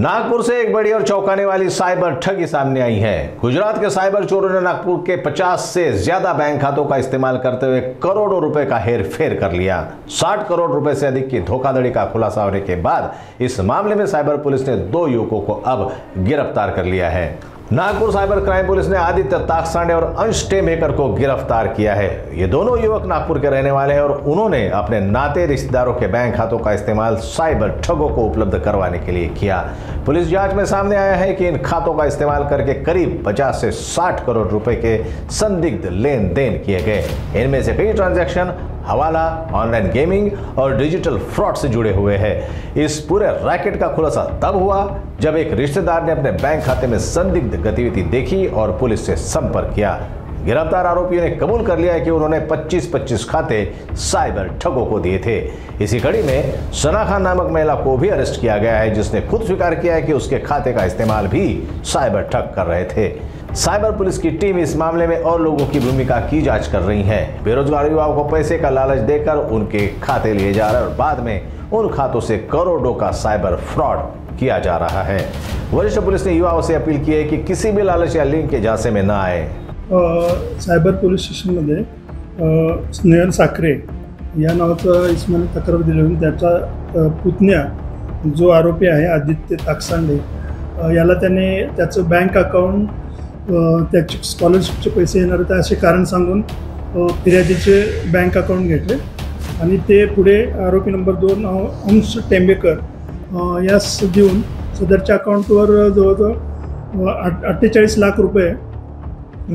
नागपुर से एक बड़ी और चौंकाने वाली साइबर ठगी सामने आई है। गुजरात के साइबर चोरों ने नागपुर के 50 से ज्यादा बैंक खातों का इस्तेमाल करते हुए करोड़ों रुपए का हेरफेर कर लिया। 60 करोड़ रुपए से अधिक की धोखाधड़ी का खुलासा होने के बाद इस मामले में साइबर पुलिस ने 2 युवकों को अब गिरफ्तार कर लिया है। नागपुर साइबर क्राइम पुलिस ने आदित्य ताकसांडे और अंश टेम्बेकर को गिरफ्तार किया है। ये दोनों युवक नागपुर के रहने वाले हैं और उन्होंने अपने नाते रिश्तेदारों के बैंक खातों का इस्तेमाल साइबर ठगों को उपलब्ध करवाने के लिए किया। पुलिस जांच में सामने आया है कि इन खातों का इस्तेमाल करके करीब 50 से 60 करोड़ रुपए के संदिग्ध लेन देन किए गए। इनमें से कई ट्रांजैक्शन हवाला, ऑनलाइन गेमिंग और डिजिटल फ्रॉड से जुड़े हुए हैं। इस पूरे रैकेट का खुलासा तब हुआ जब एक रिश्तेदार ने अपने बैंक खाते में संदिग्ध गतिविधि देखी और पुलिस से संपर्क किया। गिरफ्तार आरोपियों ने कबूल कर लिया है कि उन्होंने 25-25 खाते साइबर ठगों को दिए थे। इसी कड़ी में सना खान नामक महिला को भी अरेस्ट किया गया है, जिसने खुद स्वीकार किया है कि उसके खाते का इस्तेमाल भी साइबर ठग कर रहे थे। साइबर पुलिस की टीम इस मामले में और लोगों की भूमिका की जांच कर रही है। बेरोजगार युवाओं को पैसे का लालच देकर उनके खाते लिए जा रहे और बाद में उन खातों से करोड़ों का साइबर फ्रॉड किया जा रहा है। वरिष्ठ पुलिस ने युवाओं से अपील की है कि किसी भी लालच या लिंक के झांसे में न आए। सायबर पोलीस स्टेशनमध्ये स्नेहल साखरे या नावाचा इसमाने तक्रार दिली होती। त्याचा पुतण्या जो आरोपी आहे आदित्य ताकसांडे याला त्याने त्याचं बँक अकाउंट त्याचे स्कॉलरशिपचे पैसे येणार होते असे कारण सांगून फिर्यादीचे बँक अकाउंट घेतले आणि ते पुढे आरोपी नंबर 2 अंश टेम्बेकर यास देऊन सदरच्या अकाउंटवर जवळजवळ 48 लाख रुपये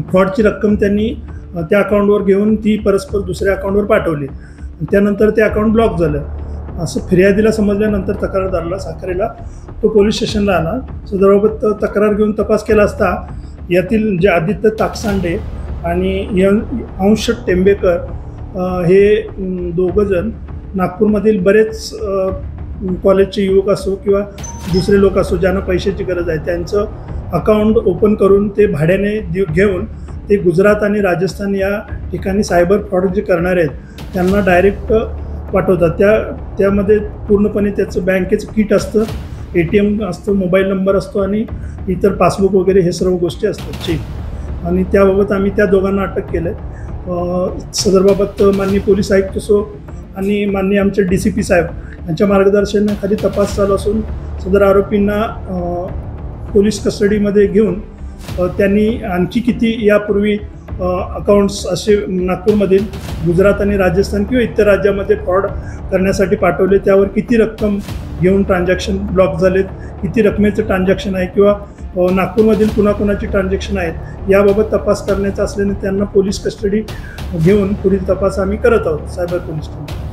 फ्रॉडची रक्कम त्यांनी त्या अकाउंटवर घेऊन ती परस्पर दुसऱ्या अकाउंटवर पाठवली। त्यानंतर ते अकाउंट ब्लॉक झालं असं फिर्यादीला समजल्यानंतर तक्रारदाराला साखरेला तो पोलीस स्टेशनला आला। सदरबाबत तक्रार घेऊन तपास केला असता यातील जे आदित्य ताकसांडे आणि अंश टेम्बेकर हे दोघंजण नागपूरमधील बरेच कॉलेजचे युवक असो किंवा दुसरे लोक असो ज्यांना पैशाची गरज आहे त्यांचं अकाउंट ओपन करून ते भाड्याने घेऊन ते गुजरात आणि राजस्थान या ठिकाणी सायबर फ्रॉड जे करणारे आहेत त्यांना डायरेक्ट पाठवतात। त्यामध्ये पूर्णपणे त्याचं बँकेचं किट असतं, ATM असतं, मोबाईल नंबर असतो आणि इतर पासबुक वगैरे हे सर्व गोष्टी असतात चेक। आणि त्याबाबत आम्ही त्या दोघांना अटक केलं आहे। सदरबाबत माननीय पोलीस आयुक्त असो आणि माननीय आमचे DCP साहेब यांच्या मार्गदर्शनाखाली तपास चालू असून सदर आरोपींना पोलीस कस्टडीमध्ये घेऊन त्यांनी आणखी किती यापूर्वी अकाउंट्स असे नागपूरमधील गुजरात आणि राजस्थान किंवा इतर राज्यामध्ये फ्रॉड करण्यासाठी पाठवले, त्यावर किती रक्कम घेऊन ट्रान्झॅक्शन ब्लॉक झालेत, किती रकमेचं ट्रान्झॅक्शन आहे किंवा नागपूरमधील कुणाकुणाची ट्रान्झॅक्शन आहेत याबाबत तपास करण्याचा असल्याने त्यांना पोलीस कस्टडी घेऊन पुढील तपास आम्ही करत आहोत सायबर पोलीस टीम।